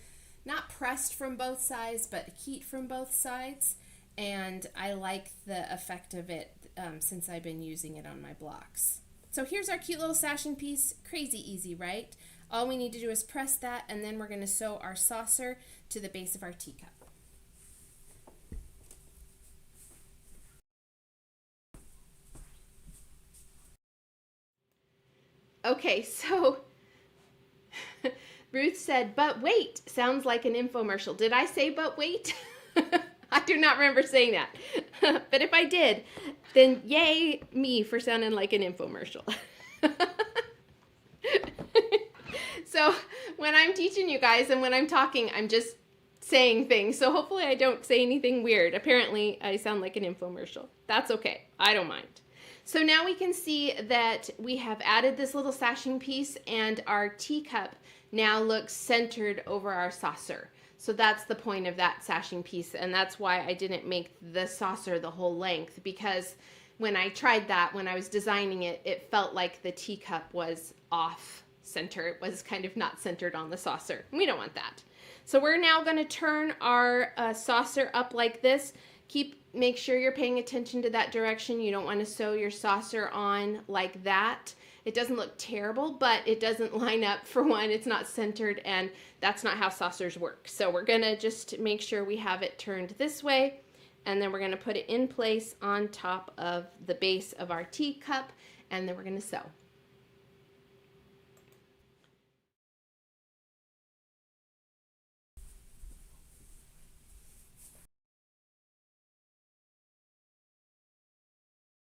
A: not pressed from both sides, but heat from both sides. And I like the effect of it since I've been using it on my blocks. So here's our cute little sashing piece. Crazy easy, right? All we need to do is press that, and then we're going to sew our saucer to the base of our teacup. Okay, so Ruth said, but wait, sounds like an infomercial. Did I say but wait? I do not remember saying that. But if I did, then yay me for sounding like an infomercial. So when I'm teaching you guys and when I'm talking, I'm just saying things. So hopefully I don't say anything weird. Apparently I sound like an infomercial. That's okay. I don't mind. So now we can see that we have added this little sashing piece, and our teacup now looks centered over our saucer. So that's the point of that sashing piece, and that's why I didn't make the saucer the whole length, because when I tried that, when I was designing it, it felt like the teacup was off center. It was kind of not centered on the saucer. We don't want that. So we're now going to turn our saucer up like this. Make sure you're paying attention to that direction. You don't want to sew your saucer on like that. It doesn't look terrible, but it doesn't line up. For one, it's not centered, and that's not how saucers work. So we're going to just make sure we have it turned this way, and then we're going to put it in place on top of the base of our teacup, and then we're going to sew.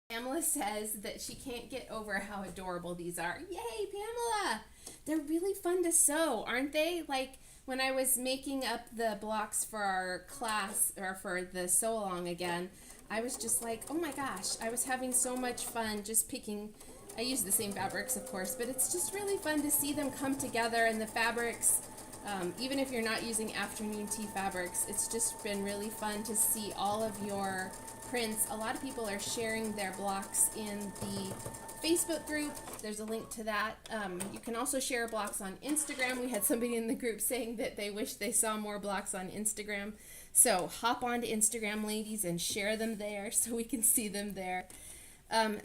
A: Pamela says that she can't get over how adorable these are. Yay, Pamela! They're really fun to sew, aren't they? Like when I was making up the blocks for our class, or for the sew along again, I was just like, oh my gosh, I was having so much fun just picking. I use the same fabrics, of course, but it's just really fun to see them come together, and the fabrics, even if you're not using afternoon tea fabrics, it's just been really fun to see all of your prints. A lot of people are sharing their blocks in the Facebook group. There's a link to that. You can also share blocks on Instagram. We had somebody in the group saying that they wish they saw more blocks on Instagram. So hop onto Instagram, ladies, and share them there so we can see them there.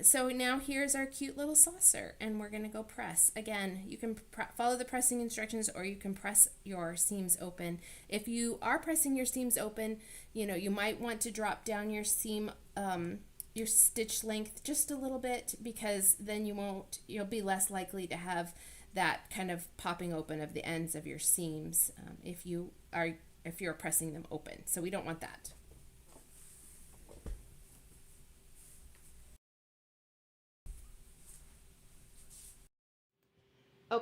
A: So now here's our cute little saucer, and we're going to go press. Again, you can follow the pressing instructions, or you can press your seams open. If you are pressing your seams open, you know, you might want to drop down your seam, your stitch length just a little bit, because then you'll be less likely to have that kind of popping open of the ends of your seams if you're pressing them open. So we don't want that.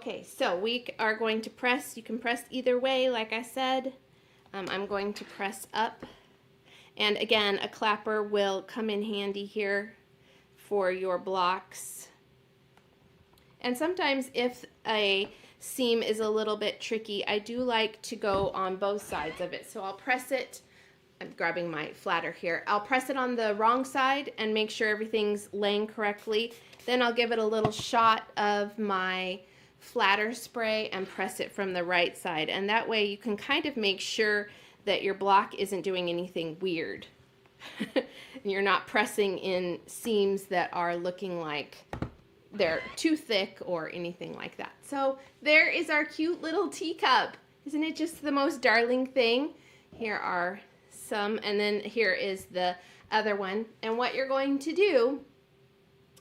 A: Okay, so we are going to press. You can press either way, like I said. I'm going to press up. And again, a clapper will come in handy here for your blocks. And sometimes if a seam is a little bit tricky, I do like to go on both sides of it. So I'll press it. I'm grabbing my flatter here. I'll press it on the wrong side and make sure everything's laying correctly. Then I'll give it a little shot of my flatter spray and press it from the right side. And that way you can kind of make sure that your block isn't doing anything weird. You're not pressing in seams that are looking like they're too thick or anything like that. So there is our cute little teacup. Isn't it just the most darling thing? Here are some, and then here is the other one. And what you're going to do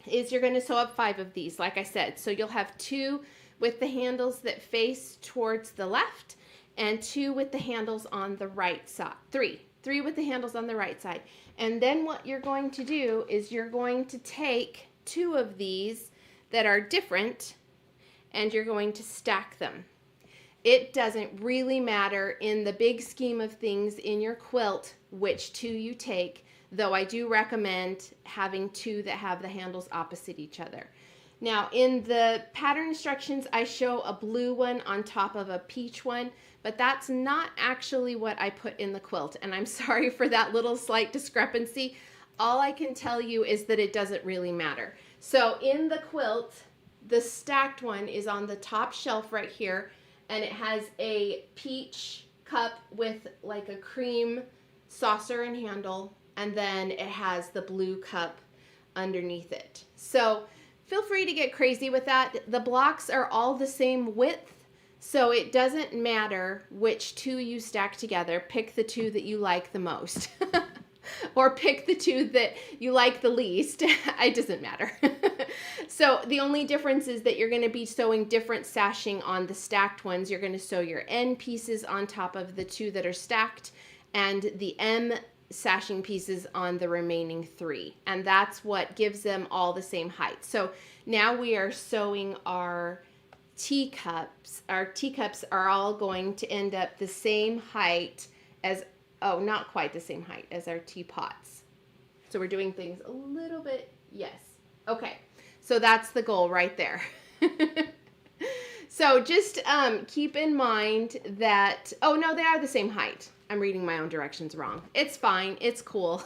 A: is you're going to sew up 5 of these, like I said. So you'll have 2 with the handles that face towards the left and 2 with the handles on the right side. 3 with the handles on the right side. And then what you're going to do is you're going to take 2 of these that are different and you're going to stack them. It doesn't really matter in the big scheme of things in your quilt which 2 you take, though I do recommend having 2 that have the handles opposite each other. Now in the pattern instructions I show a blue one on top of a peach one, but that's not actually what I put in the quilt, and I'm sorry for that little slight discrepancy. All I can tell you is that it doesn't really matter. So in the quilt, the stacked one is on the top shelf right here, and it has a peach cup with like a cream saucer and handle, and then it has the blue cup underneath it. So feel free to get crazy with that. The blocks are all the same width, so it doesn't matter which 2 you stack together. Pick the 2 that you like the most. Or pick the 2 that you like the least. It doesn't matter. So the only difference is that you're going to be sewing different sashing on the stacked ones. You're going to sew your end pieces on top of the 2 that are stacked, and the M sashing pieces on the remaining 3, and that's what gives them all the same height. So now we are sewing our teacups. Our teacups are all going to end up the same height as, oh, not quite the same height as our teapots. So we're doing things a little bit, yes. Okay, so that's the goal right there. So just keep in mind that, oh no, they are the same height. I'm reading my own directions wrong. It's fine, it's cool.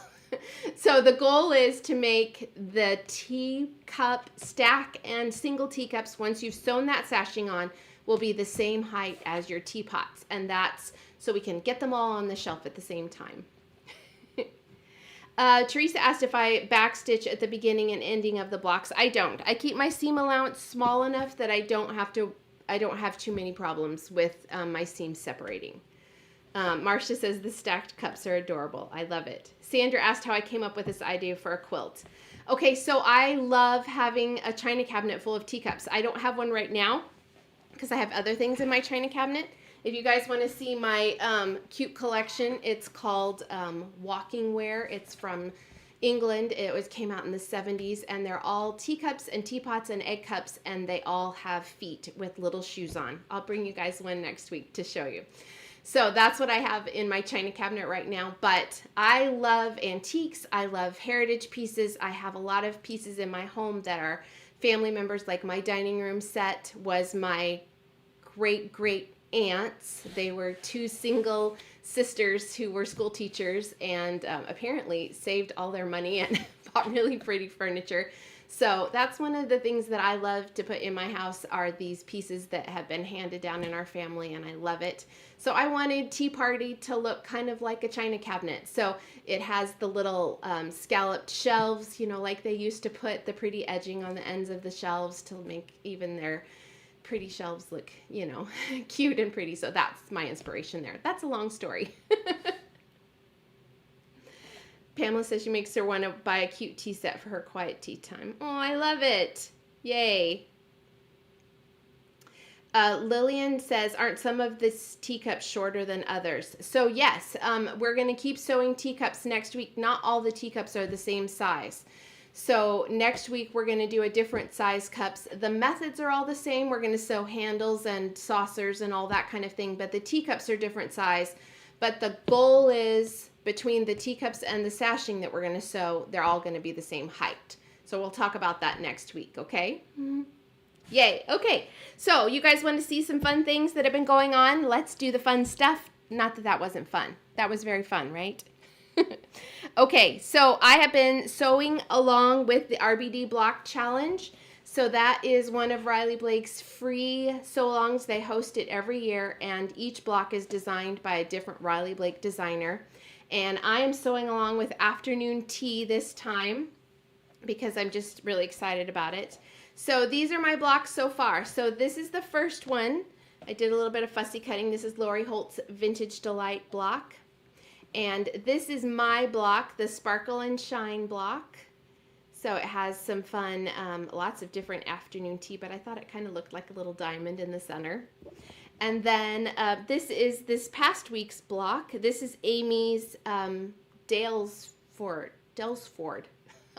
A: So the goal is to make the teacup stack and single teacups, once you've sewn that sashing on, will be the same height as your teapots. And that's so we can get them all on the shelf at the same time. Teresa asked if I backstitch at the beginning and ending of the blocks. I don't. I keep my seam allowance small enough that I don't have too many problems with my seams separating. Marcia says the stacked cups are adorable. I love it. Sandra asked how I came up with this idea for a quilt. Okay, so I love having a china cabinet full of teacups. I don't have one right now because I have other things in my china cabinet. If you guys want to see my cute collection, it's called Walking Wear. It's from England. It came out in the 70s, and they're all teacups and teapots and egg cups, and they all have feet with little shoes on. I'll bring you guys one next week to show you. So that's what I have in my china cabinet right now, but I love antiques. I love heritage pieces. I have a lot of pieces in my home that are family members, like my dining room set was my great aunts. They were 2 single sisters who were school teachers and apparently saved all their money and bought really pretty furniture. So that's one of the things that I love to put in my house are these pieces that have been handed down in our family, and I love it. So I wanted Tea Party to look kind of like a china cabinet. So it has the little scalloped shelves, you know, like they used to put the pretty edging on the ends of the shelves to make even their pretty shelves look, you know, cute and pretty. So that's my inspiration there. That's a long story. Pamela says she makes her want to buy a cute tea set for her quiet tea time. Oh, I love it. Yay. Lillian says, aren't some of this teacups shorter than others? So yes, we're going to keep sewing teacups next week. Not all the teacups are the same size. So next week we're going to do a different size cups. The methods are all the same. We're going to sew handles and saucers and all that kind of thing, but the teacups are different size. But the goal is between the teacups and the sashing that we're going to sew, they're all going to be the same height. So we'll talk about that next week, okay? Yay. Okay. So you guys want to see some fun things that have been going on? Let's do the fun stuff. Not that that wasn't fun. That was very fun, right? Okay, so I have been sewing along with the RBD block challenge. So that is one of Riley Blake's free sew-alongs. They host it every year, and each block is designed by a different Riley Blake designer. And I am sewing along with Afternoon Tea this time because I'm just really excited about it. So these are my blocks so far. So this is the first one. I did a little bit of fussy cutting. This is Lori Holt's Vintage Delight block. And this is my block, the Sparkle and Shine block. So it has some fun, lots of different Afternoon Tea, but I thought it kind of looked like a little diamond in the center. And then this is this past week's block. This is Amy's Dalesford.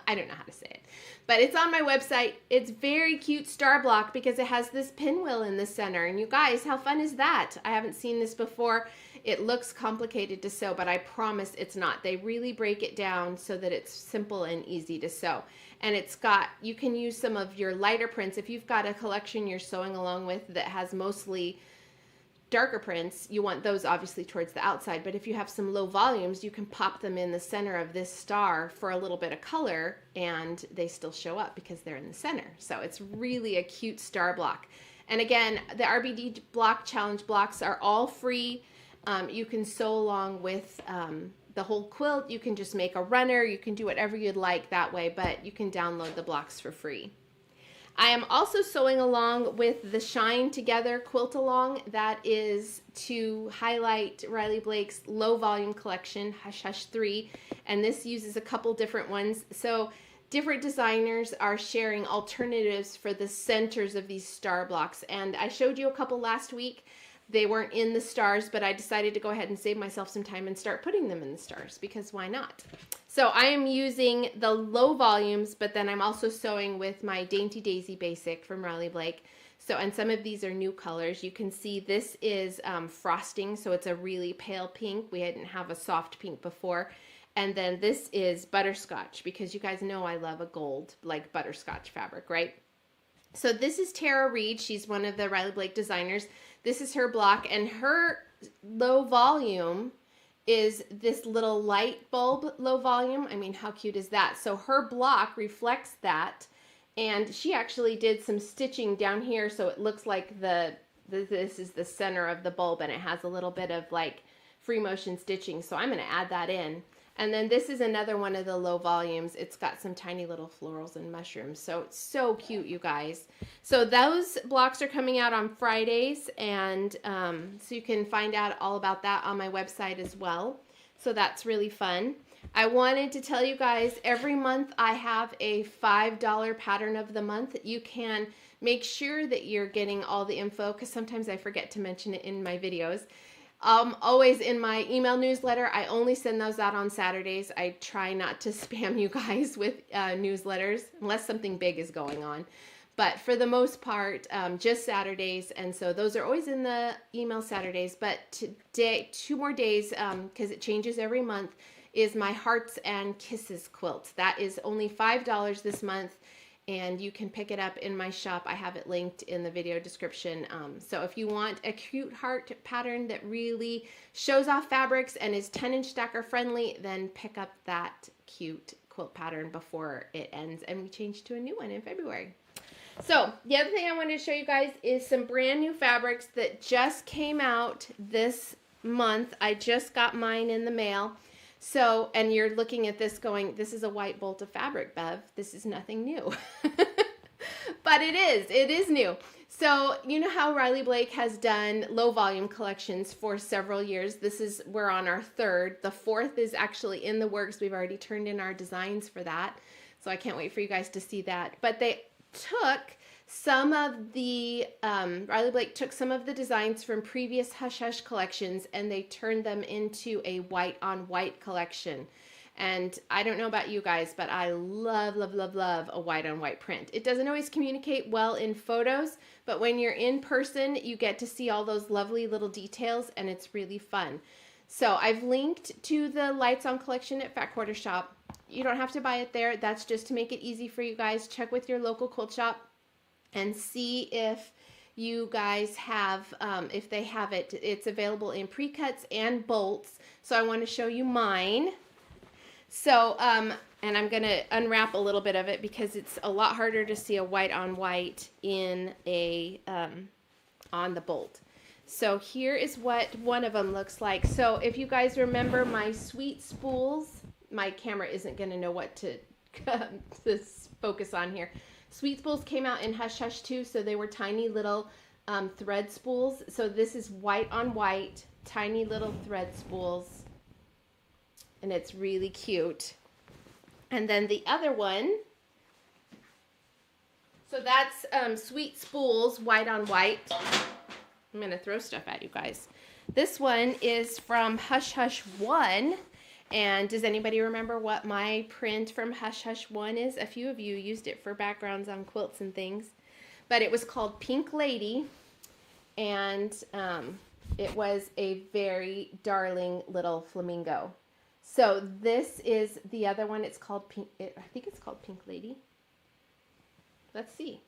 A: I don't know how to say it, but it's on my website. It's very cute star block because it has this pinwheel in the center. And you guys, how fun is that? I haven't seen this before. It looks complicated to sew, but I promise it's not. They really break it down so that it's simple and easy to sew. And it's got, you can use some of your lighter prints. If you've got a collection you're sewing along with that has mostly darker prints, you want those obviously towards the outside, but if you have some low volumes, you can pop them in the center of this star for a little bit of color and they still show up because they're in the center. So it's really a cute star block. And again, the RBD block challenge blocks are all free. You can sew along with the whole quilt. You can just make a runner. You can do whatever you'd like that way, but you can download the blocks for free. I am also sewing along with the Shine Together quilt along. That is to highlight Riley Blake's low volume collection, Hush Hush 3, and this uses a couple different ones. So different designers are sharing alternatives for the centers of these star blocks, and I showed you a couple last week. They weren't in the stars, but I decided to go ahead and save myself some time and start putting them in the stars because why not? So I am using the low volumes, but then I'm also sewing with my Dainty Daisy Basic from Riley Blake. So, and some of these are new colors. You can see this is frosting, so it's a really pale pink. We didn't have a soft pink before. And then this is butterscotch because you guys know I love a gold, like butterscotch fabric, right? So this is Tara Reid. She's one of the Riley Blake designers. This is her block, and her low volume is this little light bulb low volume. I mean, how cute is that? So her block reflects that, and she actually did some stitching down here so it looks like this is the center of the bulb, and it has a little bit of like free motion stitching. So I'm going to add that in. And then this is another one of the low volumes. It's got some tiny little florals and mushrooms. So it's so cute, you guys. So those blocks are coming out on Fridays, and so you can find out all about that on my website as well. So that's really fun. I wanted to tell you guys, every month I have a $5 pattern of the month. You can make sure that you're getting all the info because sometimes I forget to mention it in my videos. Always in my email newsletter. I only send those out on Saturdays. I try not to spam you guys with newsletters unless something big is going on. But for the most part, just Saturdays. And so those are always in the email Saturdays. But today, 2 more days, because it changes every month, is my Hearts and Kisses quilt. That is only $5 this month. And you can pick it up in my shop. I have it linked in the video description. So if you want a cute heart pattern that really shows off fabrics and is 10-inch stacker friendly, then pick up that cute quilt pattern before it ends and we change to a new one in February. So the other thing I wanted to show you guys is some brand new fabrics that just came out this month. I just got mine in the mail. So, and you're looking at this going, this is a white bolt of fabric, Bev. This is nothing new. But it is new. So, you know how Riley Blake has done low volume collections for several years. We're on our 3rd. The 4th is actually in the works. We've already turned in our designs for that. So I can't wait for you guys to see that. But they took some of the, Riley Blake took some of the designs from previous Hush Hush collections and they turned them into a white on white collection. And I don't know about you guys, but I love, love, love, love a white on white print. It doesn't always communicate well in photos, but when you're in person, you get to see all those lovely little details, and it's really fun. So I've linked to the Lights On collection at Fat Quarter Shop. You don't have to buy it there. That's just to make it easy for you guys. Check with your local quilt shop and see if you guys have, if they have it. It's available in pre-cuts and bolts. So I want to show you mine. So, and I'm going to unwrap a little bit of it because it's a lot harder to see a white on white in a, on the bolt. So here is what one of them looks like. So if you guys remember my sweet spools, my camera isn't going to know what to focus on here. Sweet spools came out in Hush Hush too, so they were tiny little thread spools. So this is white on white, tiny little thread spools. And it's really cute. And then the other one, so that's Sweet Spools, white on white. I'm going to throw stuff at you guys. This one is from Hush Hush 1. And does anybody remember what my print from Hush Hush 1 is? A few of you used it for backgrounds on quilts and things. But it was called Pink Lady. And it was a very darling little flamingo. So this is the other one. It's called Pink. I think it's called Pink Lady. Let's see.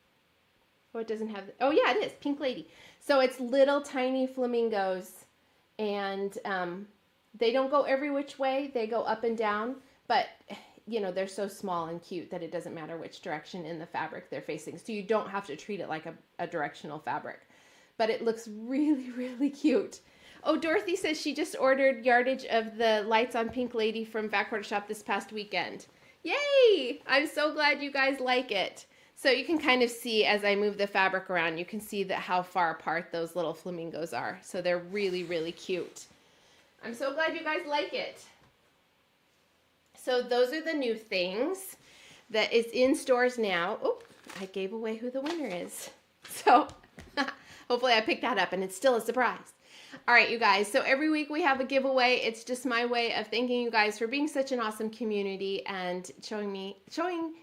A: Oh, it doesn't have. Oh, yeah, it is Pink Lady. So it's little tiny flamingos, and they don't go every which way. They go up and down, but you know they're so small and cute that it doesn't matter which direction in the fabric they're facing. So you don't have to treat it like a directional fabric, but it looks really, really cute. Oh, Dorothy says she just ordered yardage of the Lights On Pink Lady from Fat Quarter Shop this past weekend. Yay! I'm so glad you guys like it. So you can kind of see as I move the fabric around, you can see that how far apart those little flamingos are. So they're really, really cute. I'm so glad you guys like it. So those are the new things that is in stores now. Oh, I gave away who the winner is. So hopefully I picked that up and it's still a surprise. All right, you guys, so every week we have a giveaway. It's just my way of thanking you guys for being such an awesome community and showing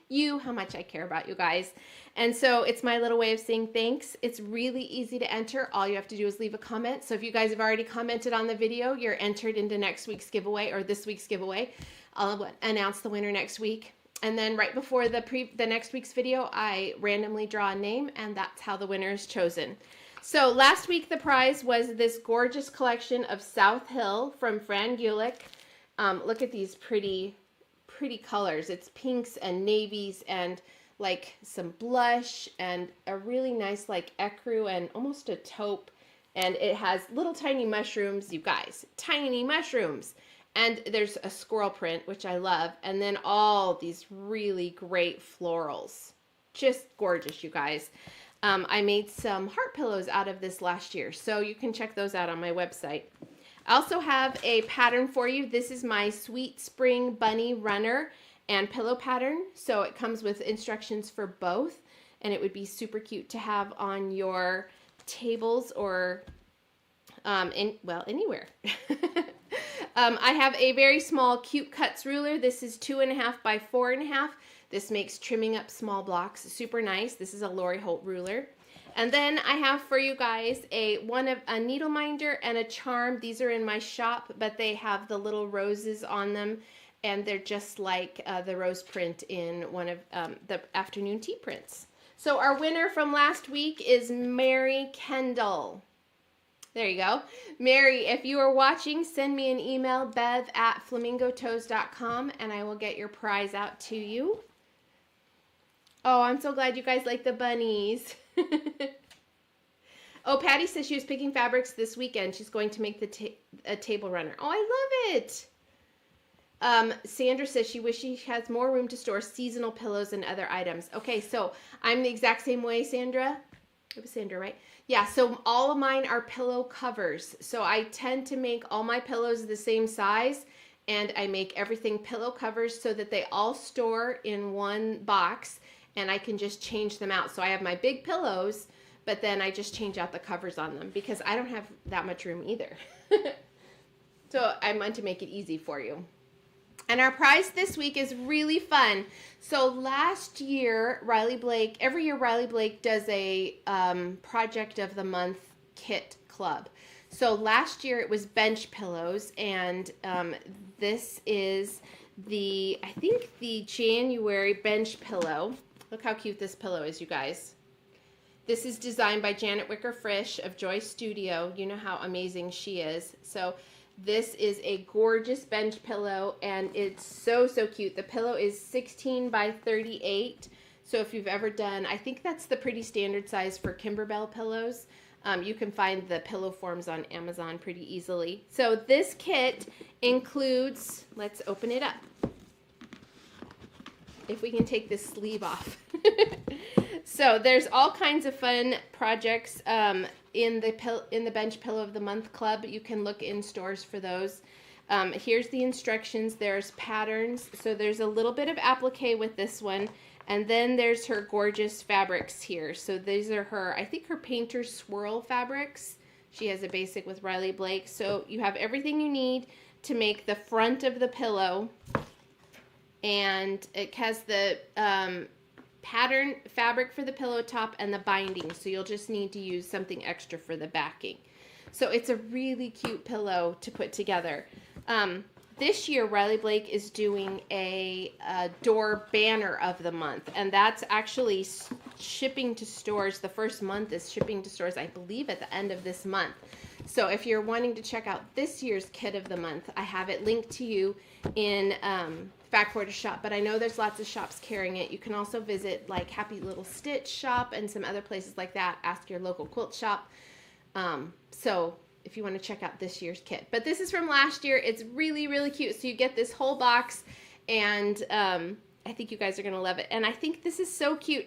A: you how much I care about you guys. And so it's my little way of saying thanks. It's really easy to enter. All you have to do is leave a comment. So if you guys have already commented on the video, you're entered into next week's giveaway or this week's giveaway. I'll announce the winner next week. And then right before the next week's video, I randomly draw a name, and that's how the winner is chosen. So last week the prize was this gorgeous collection of South Hill from Fran Gulick. Look at these pretty colors. It's pinks and navies and like some blush and a really nice like ecru and almost a taupe. And it has little tiny mushrooms, you guys, tiny mushrooms. And there's a squirrel print, which I love. And then all these really great florals. Just gorgeous, you guys. I made some heart pillows out of this last year, so you can check those out on my website. I also have a pattern for you. This is my Sweet Spring Bunny Runner and pillow pattern, so it comes with instructions for both, and it would be super cute to have on your tables or anywhere. I have a very small Cute Cuts ruler. This is 2.5 by 4.5. This makes trimming up small blocks super nice. This is a Lori Holt ruler. And then I have for you guys a needle minder and a charm. These are in my shop, but they have the little roses on them, and they're just like the rose print in one of the afternoon tea prints. So our winner from last week is Mary Kendall. There you go. Mary, if you are watching, send me an email, bev@flamingotoes.com, and I will get your prize out to you. Oh, I'm so glad you guys like the bunnies. Oh, Patty says she was picking fabrics this weekend. She's going to make a table runner. Oh, I love it. Sandra says she wishes she has more room to store seasonal pillows and other items. Okay, so I'm the exact same way, Sandra. It was Sandra, right? Yeah, so all of mine are pillow covers. So I tend to make all my pillows the same size, and I make everything pillow covers so that they all store in one box, and I can just change them out. So I have my big pillows, but then I just change out the covers on them because I don't have that much room either. So I meant to make it easy for you. And our prize this week is really fun. So last year, every year Riley Blake does a project of the month kit club. So last year it was bench pillows, and this is I think the January bench pillow. Look how cute this pillow is, you guys. This is designed by Janet Wicker Frisch of Joy Studio. You know how amazing she is. So this is a gorgeous bench pillow, and it's so, so cute. The pillow is 16 by 38. So if you've ever done, I think that's the pretty standard size for Kimberbell pillows. You can find the pillow forms on Amazon pretty easily. So this kit includes, let's open it up. If we can take this sleeve off. So there's all kinds of fun projects in the Bench Pillow of the Month Club. You can look in stores for those. Here's the instructions. There's patterns. So there's a little bit of applique with this one. And then there's her gorgeous fabrics here. So these are her, I think her Painter's Swirl fabrics. She has a basic with Riley Blake. So you have everything you need to make the front of the pillow. And it has the pattern fabric for the pillow top and the binding. So you'll just need to use something extra for the backing. So it's a really cute pillow to put together. This year, Riley Blake is doing a door banner of the month, and that's actually shipping to stores. The first month is shipping to stores, I believe, at the end of this month. So if you're wanting to check out this year's kit of the month, I have it linked to you in Factboard Shop, but I know there's lots of shops carrying it. You can also visit like Happy Little Stitch Shop and some other places like that. Ask your local quilt shop. So if you want to check out this year's kit. But this is from last year. It's really, really cute. So you get this whole box, and I think you guys are going to love it. And I think this is so cute.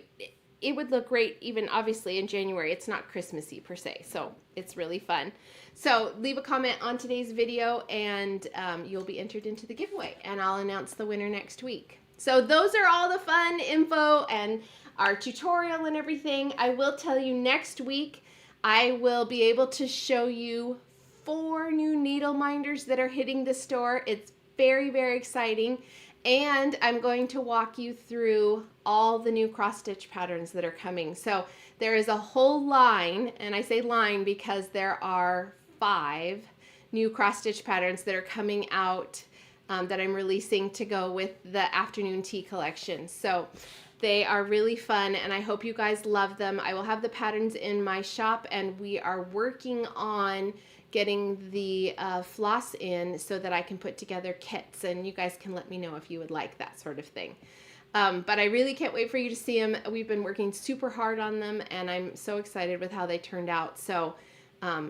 A: It would look great even obviously in January. It's not Christmassy per se, so it's really fun. So leave a comment on today's video, and you'll be entered into the giveaway, and I'll announce the winner next week. So those are all the fun info and our tutorial and everything. I will tell you next week I will be able to show you 4 new needle minders that are hitting the store. It's very, very exciting. And I'm going to walk you through all the new cross stitch patterns that are coming. So there is a whole line, and I say line because there are 5 new cross stitch patterns that are coming out that I'm releasing to go with the afternoon tea collection. So they are really fun, and I hope you guys love them. I will have the patterns in my shop, and we are working on getting the floss in so that I can put together kits, and you guys can let me know if you would like that sort of thing. But I really can't wait for you to see them. We've been working super hard on them, and I'm so excited with how they turned out. So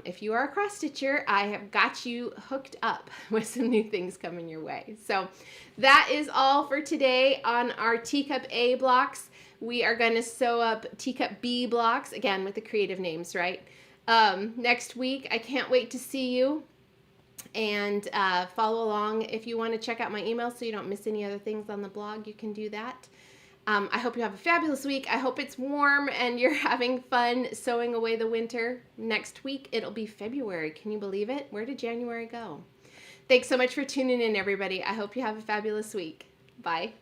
A: if you are a cross stitcher, I have got you hooked up with some new things coming your way. So that is all for today on our Teacup A blocks. We are going to sew up Teacup B blocks, again with the creative names, right? Next week. I can't wait to see you, and follow along. If you want to check out my email so you don't miss any other things on the blog, you can do that. I hope you have a fabulous week. I hope it's warm and you're having fun sewing away the winter. Next week, it'll be February. Can you believe it? Where did January go? Thanks so much for tuning in, everybody. I hope you have a fabulous week. Bye.